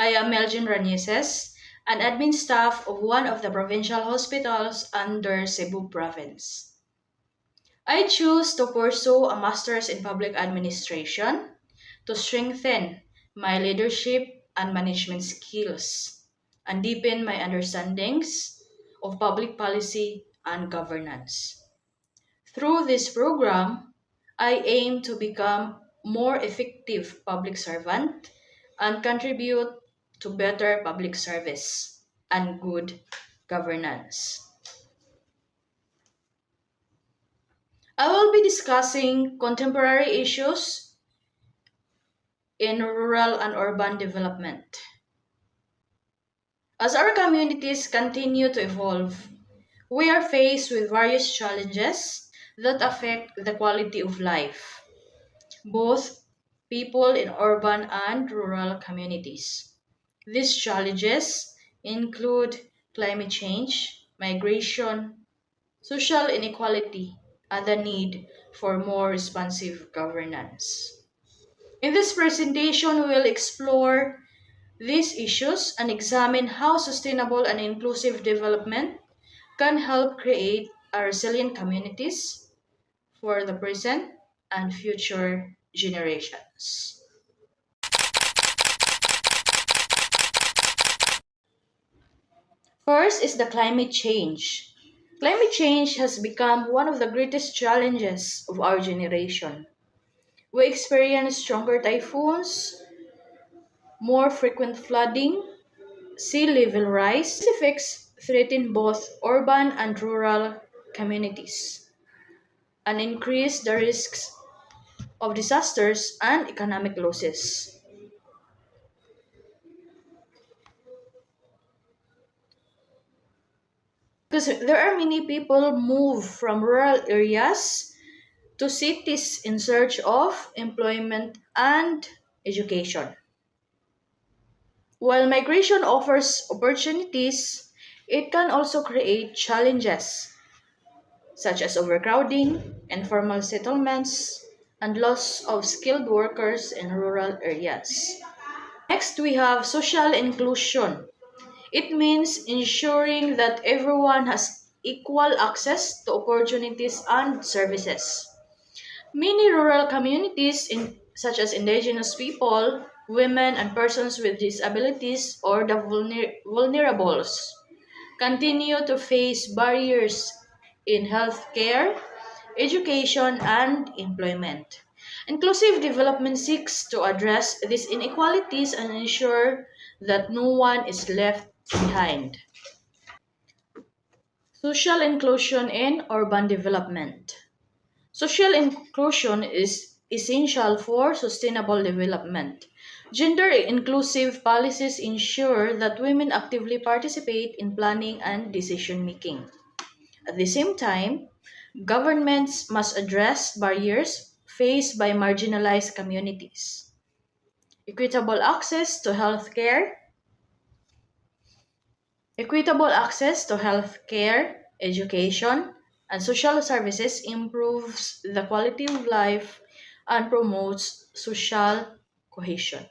I am Melgin Ranieses, an admin staff of one of the provincial hospitals under Cebu Province. I choose to pursue a master's in public administration to strengthen my leadership and management skills and deepen my understandings of public policy and governance. Through this program, I aim to become more effective public servant and contribute to better public service and good governance. I will be discussing contemporary issues in rural and urban development. As our communities continue to evolve, we are faced with various challenges that affect the quality of life, both people in urban and rural communities. These challenges include climate change, migration, social inequality, and the need for more responsive governance. In this presentation, we will explore these issues and examine how sustainable and inclusive development can help create a resilient communities for the present and future generations. First is the climate change. Climate change has become one of the greatest challenges of our generation. We experience stronger typhoons, more frequent flooding, sea level rise. These effects threaten both urban and rural communities and increase the risks of disasters and economic losses. Because there are many people move from rural areas to cities in search of employment and education. While migration offers opportunities, it can also create challenges such as overcrowding, informal settlements, and loss of skilled workers in rural areas. Next, we have social inclusion. It means ensuring that everyone has equal access to opportunities and services. Many rural communities, such as indigenous people, women, and persons with disabilities or the vulnerables, continue to face barriers in healthcare, education, and employment. Inclusive development seeks to address these inequalities and ensure that no one is left behind. Social inclusion in urban development. Social inclusion is essential for sustainable development. Gender inclusive policies ensure that women actively participate in planning and decision making. At the same time, governments must address barriers faced by marginalized communities. Equitable access to healthcare, education, and social services improves the quality of life and promotes social cohesion.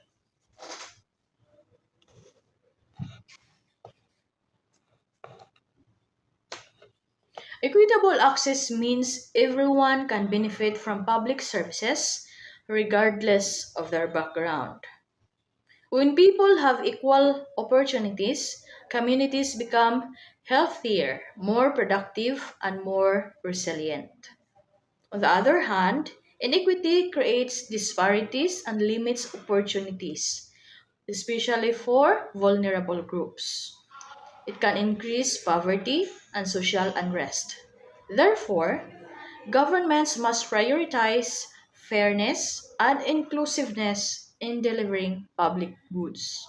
Equitable access means everyone can benefit from public services regardless of their background. When people have equal opportunities, communities become healthier, more productive, and more resilient. On the other hand, inequity creates disparities and limits opportunities, especially for vulnerable groups. It can increase poverty and social unrest. Therefore, governments must prioritize fairness and inclusiveness in delivering public goods.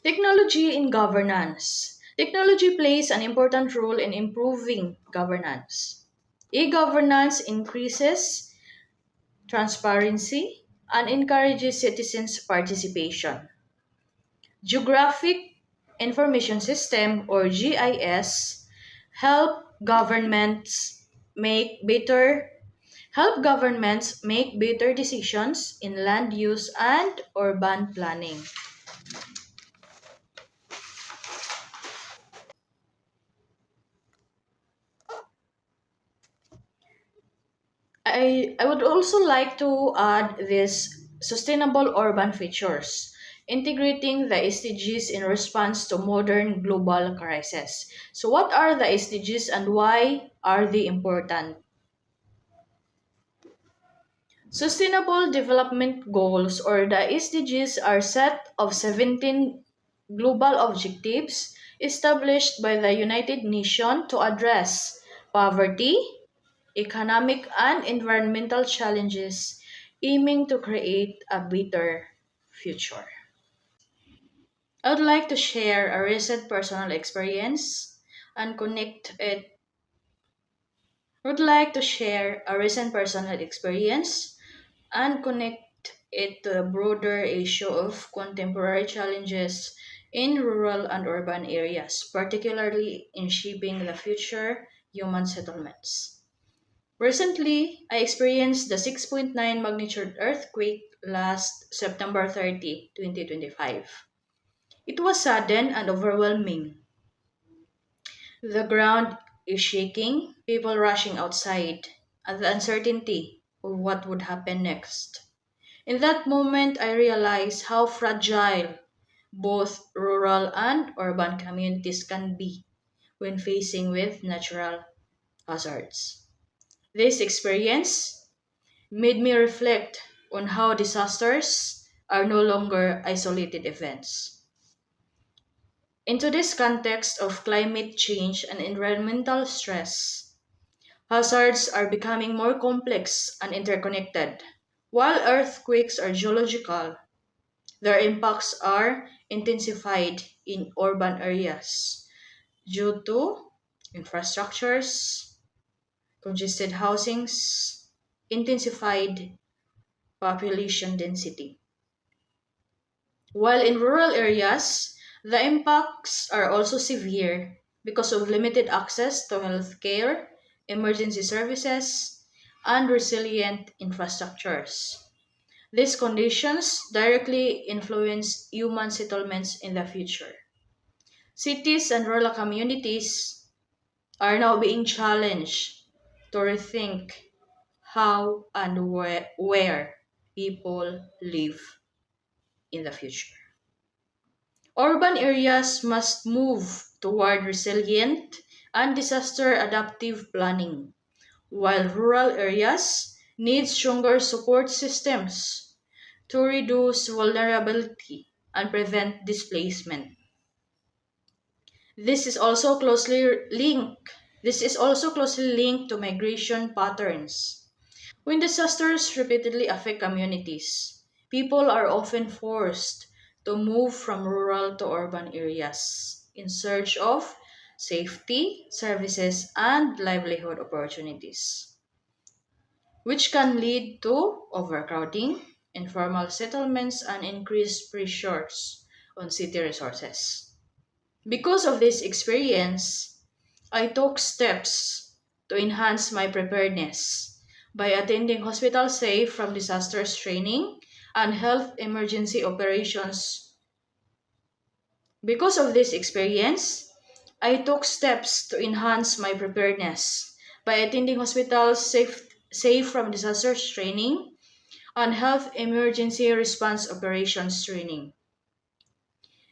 Technology in governance. Technology plays an important role in improving governance. E-governance increases transparency and encourages citizens' participation. Geographic Information System or GIS help governments make better help governments make better decisions in land use and urban planning. I would also like to add this sustainable urban features, integrating the SDGs in response to modern global crises. So, what are the SDGs and why are they important? Sustainable Development Goals, or the SDGs, are set of 17 global objectives established by the United Nations to address poverty, economic and environmental challenges, aiming to create a better future. I would like to share a recent personal experience and connect it. I would like to share a recent personal experience and connect it to a broader issue of contemporary challenges in rural and urban areas, particularly in shaping the future human settlements. Recently, I experienced the 6.9 magnitude earthquake last September 30, 2025. It was sudden and overwhelming. The ground is shaking, people rushing outside, and the uncertainty of what would happen next. In that moment, I realized how fragile both rural and urban communities can be when facing with natural hazards. This experience made me reflect on how disasters are no longer isolated events. In today's context of climate change and environmental stress, hazards are becoming more complex and interconnected. While earthquakes are geological, their impacts are intensified in urban areas due to infrastructures, congested housings, intensified population density. While in rural areas, the impacts are also severe because of limited access to health care, emergency services, and resilient infrastructures. These conditions directly influence human settlements in the future. Cities and rural communities are now being challenged to rethink how and where people live in the future. Urban areas must move toward resilient and disaster adaptive planning, while rural areas need stronger support systems to reduce vulnerability and prevent displacement. This is also closely linked. This is also closely linked to migration patterns. When disasters repeatedly affect communities, people are often forced to move from rural to urban areas in search of safety, services, and livelihood opportunities, which can lead to overcrowding, informal settlements, and increased pressures on city resources. Because of this experience, I took steps to enhance my preparedness by attending hospital safe from disasters training and health emergency operations. Because of this experience, I took steps to enhance my preparedness by attending hospitals safe from disasters training and health emergency response operations training.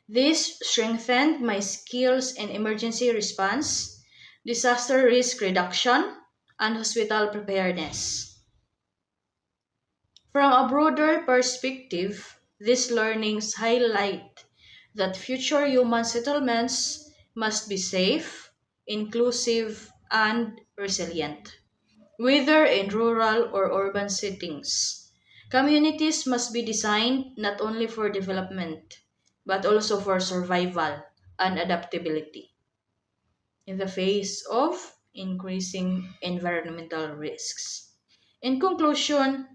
This strengthened my skills in emergency response, disaster risk reduction, and hospital preparedness. From a broader perspective, these learnings highlight that future human settlements must be safe, inclusive, and resilient. Whether in rural or urban settings, communities must be designed not only for development, but also for survival and adaptability in the face of increasing environmental risks. In conclusion,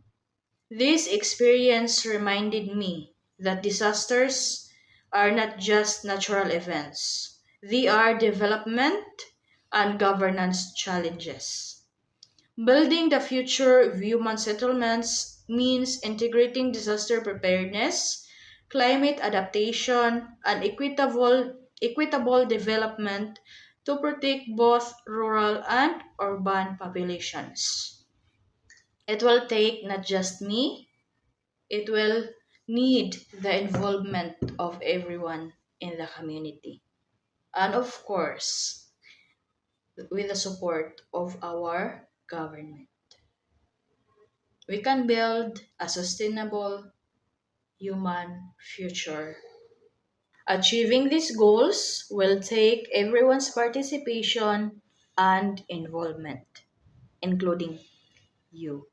this experience reminded me that disasters are not just natural events, they are development and governance challenges. Building the future of human settlements means integrating disaster preparedness, climate adaptation, and equitable development to protect both rural and urban populations. It will take not just me, it will need the involvement of everyone in the community. And of course, with the support of our government. We can build a sustainable human future. Achieving these goals will take everyone's participation and involvement, including you.